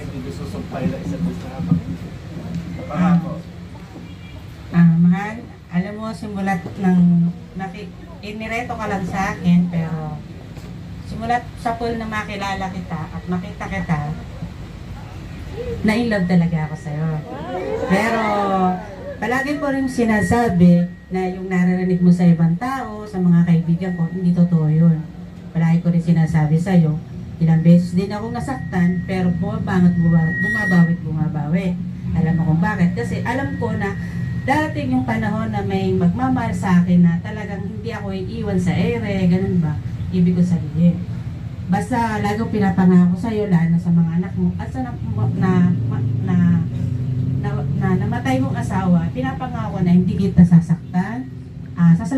hindi gusto sumpay na isa't isa habang pangako. Mahal, alam mo, simulat ng inireto ka lang sa akin, pero simulat sa pool na makilala kita at makita kita, na-in-love talaga ako sa'yo. Pero palagi ko rin sinasabi na yung naririnig mo sa ibang tao, sa mga kaibigan ko, hindi totoo yun. Palagi ko rin sinasabi sa'yo, ilang beses din ako nasaktan, pero bumabawi. Alam mo kung bakit? Kasi alam ko na darating yung panahon na may magmamahal sa akin na talagang hindi ako iiwan sa ere, ganun ba? Ibig ko sabihin. Basta lagi ko pinapangako sa'yo, lalo na sa mga anak mo, at sa namatay mong asawa, pinapangako na hindi kita sasaktan, sasamahan